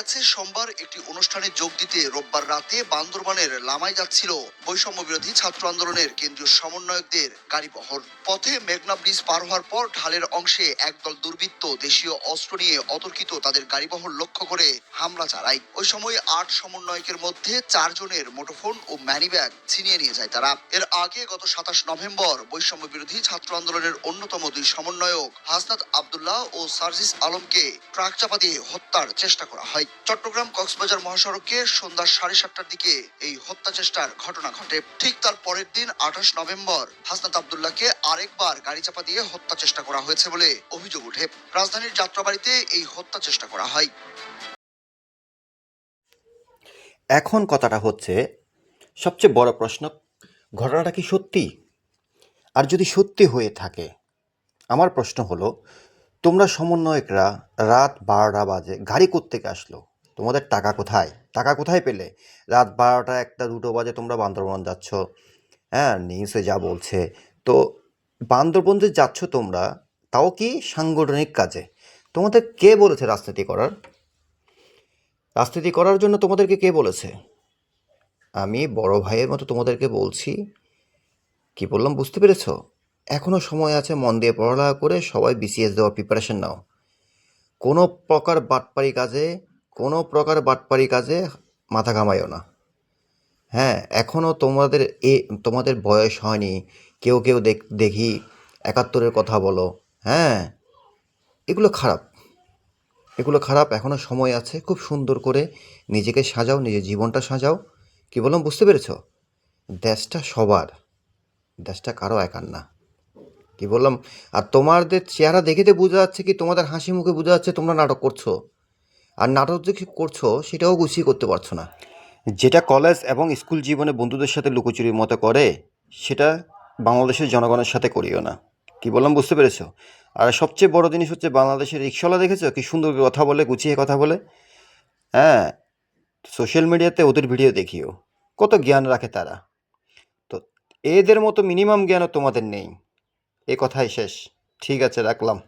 গেছে, সোমবার একটি অনুষ্ঠানে যোগ দিতে রোববার রাতে বান্দরবানের লামায় যাচ্ছিল বৈষম্য বিরোধী ছাত্র আন্দোলনের কেন্দ্রীয় সমন্বয়কদের গাড়িবহর। পথে মেঘনা ব্রিজ পার হওয়ার পর ঢালের অংশে একদল দুর্বৃত্ত দেশীয় অস্ত্র নিয়ে অতর্কিত তাদের গাড়িবহর লক্ষ্য করে হামলা চালায়। ওই সময় ৮ সমন্বয়কের মধ্যে 4 জনের মুঠোফোন ও ম্যানিব্যাগ ছিনিয়ে নিয়ে যায় তারা। এর আগে গত ২৭ নভেম্বর বৈষম্য বিরোধী ছাত্র আন্দোলনের অন্যতম 2 সমন্বয়ক হাসনাত আব্দুল্লাহ ও সার্জিস আলমকে ট্রাক চাপা দিয়ে হত্যার চেষ্টা করা হয়। চট্টগ্রাম কক্সবাজার মহাসড়কে সন্ধ্যা 7:30টার দিকে এই হত্যা চেষ্টার ঘটনা ঘটে। ঠিক তার পরের দিন ২৮ নভেম্বর হাসনাত আব্দুল্লাহকে আরেকবার গাড়ি চাপা দিয়ে হত্যা চেষ্টা করা হয়েছে বলে অভিযোগ ওঠে। রাজধানীর যাত্রাবাড়িতে এই হত্যা চেষ্টা করা হয়। এখন কথাটা হচ্ছে, সবচেয়ে বড় প্রশ্ন, ঘটনাটা কি সত্যি? আর যদি সত্যি হয়ে থাকে, আমার প্রশ্ন হলো, তোমরা সমন্বয়করা রাত 12টা বাজে গাড়ি কোত্থেকে আসলো? তোমাদের টাকা কোথায়? টাকা কোথায় পেলে? রাত 12টা, 1টা, 2টো বাজে তোমরা বান্দরবন যাচ্ছ। হ্যাঁ, নিউজে যা বলছে। তো বান্দরবন যে যাচ্ছ তোমরা, তাও কি সাংগঠনিক কাজে? তোমাদের কে বলেছে রাজনীতি করার? রাজনীতি করার জন্য তোমাদেরকে কে বলেছে? আমি বড় ভাইয়ের মতো তোমাদেরকে বলছি, কি বললাম বুঝতে পেরেছো? এখনও সময় আছে, মন দিয়ে পড়ালেখা করে সবাই বিসিএস দেওয়ার প্রিপারেশন নাও। কোনো প্রকার বাটপারি কাজে মাথা ঘামাইও না। হ্যাঁ, এখনও তোমাদের বয়স হয়নি। কেউ কেউ দেখি 71-এর কথা বলো। হ্যাঁ, এগুলো খারাপ। এখনও সময় আছে, খুব সুন্দর করে নিজেকে সাজাও, নিজের জীবনটা সাজাও। কি বললাম বুঝতে পেরেছো? দেশটা সবার, দেশটা কারো একার না। কি বললাম? আর তোমাদের চেহারা দেখেতে বোঝা যাচ্ছে, কি তোমাদের হাসি মুখে বোঝা যাচ্ছে তোমরা নাটক করছো। আর নাটক যে করছো সেটাও গুছিয়ে করতে পারছো না। যেটা কলেজ এবং স্কুল জীবনে বন্ধুদের সাথে লুকোচুরির মতো করে, সেটা বাংলাদেশের জনগণের সাথে করিও না। কি বললাম বুঝতে পেরেছো? আর সবচেয়ে বড় জিনিস হচ্ছে, বাংলাদেশের রিক্সাওয়ালা দেখেছো কি সুন্দর কথা বলে, গুছিয়ে কথা বলে? হ্যাঁ, সোশ্যাল মিডিয়াতে ওদের ভিডিও দেখিও, কত জ্ঞান রাখে তারা। তো এদের মতো মিনিমাম জ্ঞানও তোমাদের নেই। এ কথাই শেষ। ঠিক আছে, রাখলাম।